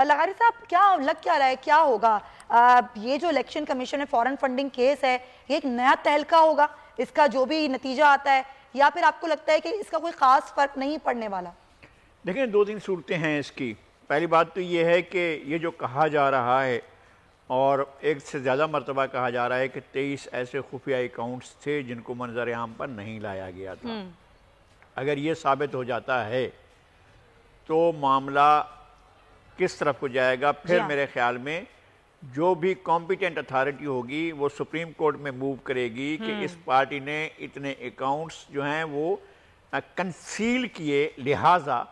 لغاری صاحب کیا لگ کیا رہا ہے کیا ہوگا؟ یہ جو الیکشن کمیشن میں فورن فنڈنگ کیس ہے یہ ایک نیا تہلکہ ہوگا اس کا جو بھی نتیجہ آتا ہے، یا پھر آپ کو لگتا ہے کہ اس کا کوئی خاص فرق نہیں پڑنے والا؟ دیکھیں دو تین صورتیں ہیں اس کی. پہلی بات تو یہ ہے کہ یہ جو کہا جا رہا ہے اور ایک سے زیادہ مرتبہ کہا جا رہا ہے کہ 23 ایسے خفیہ اکاؤنٹس تھے جن کو منظر عام پر نہیں لایا گیا تھا. اگر یہ ثابت ہو جاتا ہے تو معاملہ کس طرف کو جائے گا؟ پھر میرے خیال میں جو بھی کمپیٹنٹ اتھارٹی ہوگی وہ سپریم کورٹ میں موو کرے گی کہ اس پارٹی نے اتنے اکاؤنٹس جو ہیں وہ کنسیل کیے، لہٰذا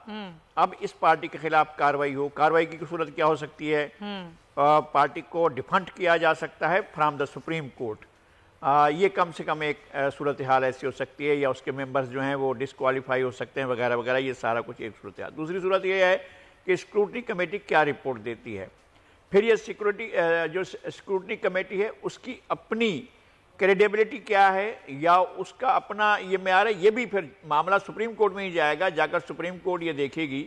اب اس پارٹی کے خلاف کارروائی ہو. کارروائی کی صورت کیا ہو سکتی ہے؟ پارٹی کو ڈیفنٹ کیا جا سکتا ہے فرام دا سپریم کورٹ. یہ کم سے کم ایک صورتحال ایسی ہو سکتی ہے، یا اس کے ممبرز جو ہیں وہ ڈسکوالیفائی ہو سکتے ہیں وغیرہ وغیرہ. یہ سارا کچھ ایک صورتحال. دوسری صورت یہ ہے کہ اسکروٹنی کمیٹی کیا رپورٹ دیتی ہے. پھر یہ جو اسکروٹنی کمیٹی ہے اس کی اپنی کریڈیبلٹی کیا ہے، یا اس کا اپنا یہ معیار ہے. یہ بھی پھر معاملہ سپریم کورٹ میں ہی جائے گا. جا کر سپریم کورٹ یہ دیکھے گی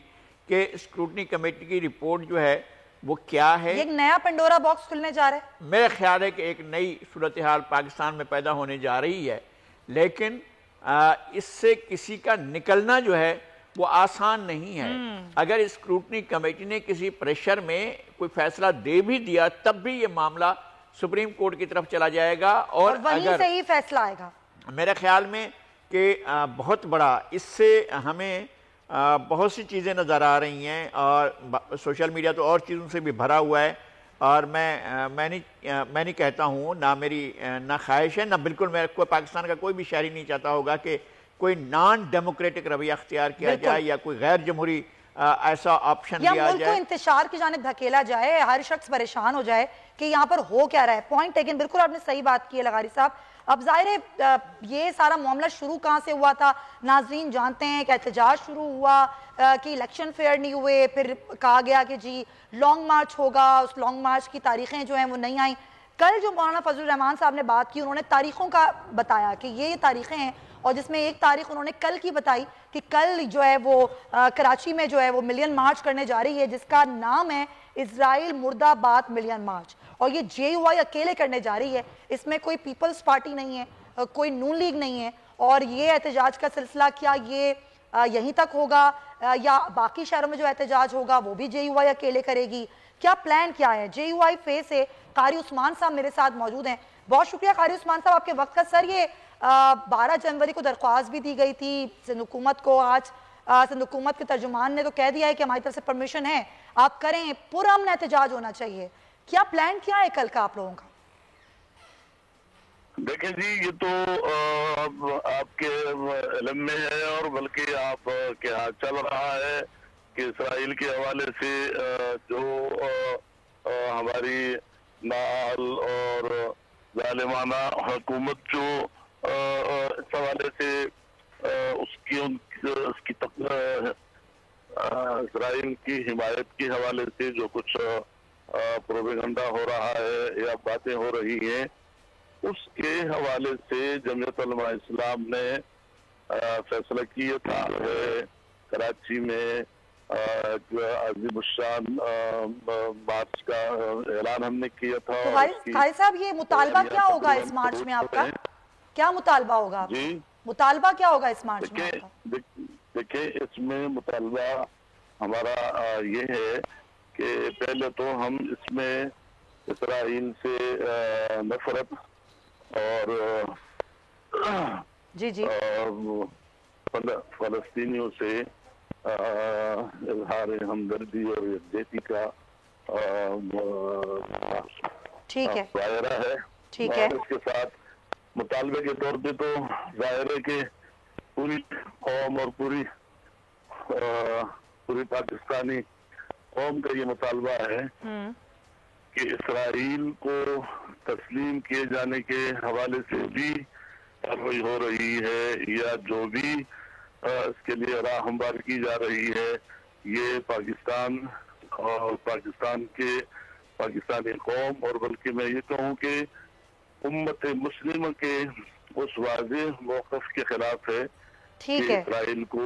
کہ اسکروٹنی کمیٹی کی رپورٹ جو ہے وہ کیا ہے. یہ ایک نیا پنڈورا باکس کھلنے جا رہا ہے. میرے خیال ہے کہ ایک نئی صورتحال پاکستان میں پیدا ہونے جا رہی ہے، لیکن اس سے کسی کا نکلنا جو ہے وہ آسان نہیں ہے. اگر اسکروٹنی کمیٹی نے کسی پریشر میں کوئی فیصلہ دے بھی دیا تب بھی یہ معاملہ سپریم کورٹ کی طرف چلا جائے گا، اور وہیں سے ہی فیصلہ آئے گا. میرے خیال میں کہ بہت بڑا اس سے ہمیں بہت سی چیزیں نظر آ رہی ہیں، اور سوشل میڈیا تو اور چیزوں سے بھی بھرا ہوا ہے. اور میں نہیں کہتا ہوں، نہ میری نہ خواہش ہے، نہ بالکل کوئی پاکستان کا کوئی بھی شہری نہیں چاہتا ہوگا کہ کوئی نان ڈیموکریٹک رویہ اختیار کیا جائے یا کوئی غیر جمہوری ایسا آپشن لیا جائے، یا ملک کو انتشار کی جانب دھکیلا جائے، ہر شخص پریشان ہو جائے کہ یہاں پر ہو کیا رہا ہے. پوائنٹ لیکن بالکل آپ نے صحیح بات کی ہے لغاری صاحب. اب ظاہر ہے یہ سارا معاملہ شروع کہاں سے ہوا تھا؟ ناظرین جانتے ہیں کہ احتجاج شروع ہوا کہ الیکشن فیئر نہیں ہوئے، پھر کہا گیا کہ جی لانگ مارچ ہوگا. اس لانگ مارچ کی تاریخیں جو ہیں وہ نہیں آئیں. کل جو مولانا فضل الرحمان صاحب نے بات کی، انہوں نے تاریخوں کا بتایا کہ یہ تاریخیں ہیں، اور جس میں ایک تاریخ انہوں نے کل کی بتائی کہ کل جو ہے وہ کراچی میں جو ہے وہ ملین مارچ کرنے جا رہی ہے، جس کا نام ہے اسرائیل مرد آباد ملین مارچ. اور یہ JUI اکیلے کرنے جا رہی ہے. اس میں کوئی پیپلز پارٹی نہیں ہے، کوئی نون لیگ نہیں ہے. اور یہ احتجاج کا سلسلہ کیا یہ یہیں تک ہوگا، یا باقی شہروں میں جو احتجاج ہوگا وہ بھی JUI اکیلے کرے گی؟ کیا پلان کیا ہے؟ JUI فیس سے قاری عثمان صاحب میرے ساتھ موجود ہیں. بہت شکریہ قاری عثمان صاحب آپ کے وقت کا. سر یہ 12 جنوری کو درخواست بھی دی گئی تھی سندھ حکومت کو. آج سندھ حکومت کے ترجمان نے تو کہہ دیا ہے کہ ہماری طرف سے پرمیشن ہے، آپ کریں، پرامن احتجاج ہونا چاہیے. کیا پلان کیا ہے کل کا آپ لوگوں کا؟ دیکھیں جی، یہ تو آپ کے علم میں ہے، اور بلکہ آپ کے ہاں چل رہا ہے کہ اسرائیل کے حوالے سے جو ہماری نااہل اور ظالمانہ حکومت جو اس حوالے سے اس کی اسرائیل کی حمایت کے حوالے سے جو کچھ پروپیگنڈا ہو رہا ہے یا باتیں ہو رہی ہیں، اس کے حوالے سے جمعیت علماء اسلام نے فیصلہ کیا تھا. کراچی میں عظیم الشان مارچ کا اعلان ہم نے کیا تھا. تو قاری صاحب یہ مطالبہ کیا ہوگا اس مارچ میں آپ کا؟ کیا مطالبہ ہوگا آپ کا؟ مطالبہ کیا ہوگا اس مارچ میں آپ کا؟ دیکھیں اس میں مطالبہ ہمارا یہ ہے کہ پہلے تو ہم اس میں اسرائیل سے نفرت اور فلسطینیوں سے اظہار ہمدردی اور یکجہتی کا ظاہرہ ہے. اور اس کے ساتھ مطالبے کے طور پہ تو ظاہر ہے کہ پوری قوم اور پوری پاکستانی قوم کا یہ مطالبہ ہے کہ اسرائیل کو تسلیم کیے جانے کے حوالے سے بھی کارروائی ہو رہی ہے، یا جو بھی اس کے لیے راہ ہموار کی جا رہی ہے، یہ پاکستان اور پاکستانی قوم، اور بلکہ میں یہ کہوں کہ امت مسلمہ کے اس واضح موقف کے خلاف ہے کہ اسرائیل کو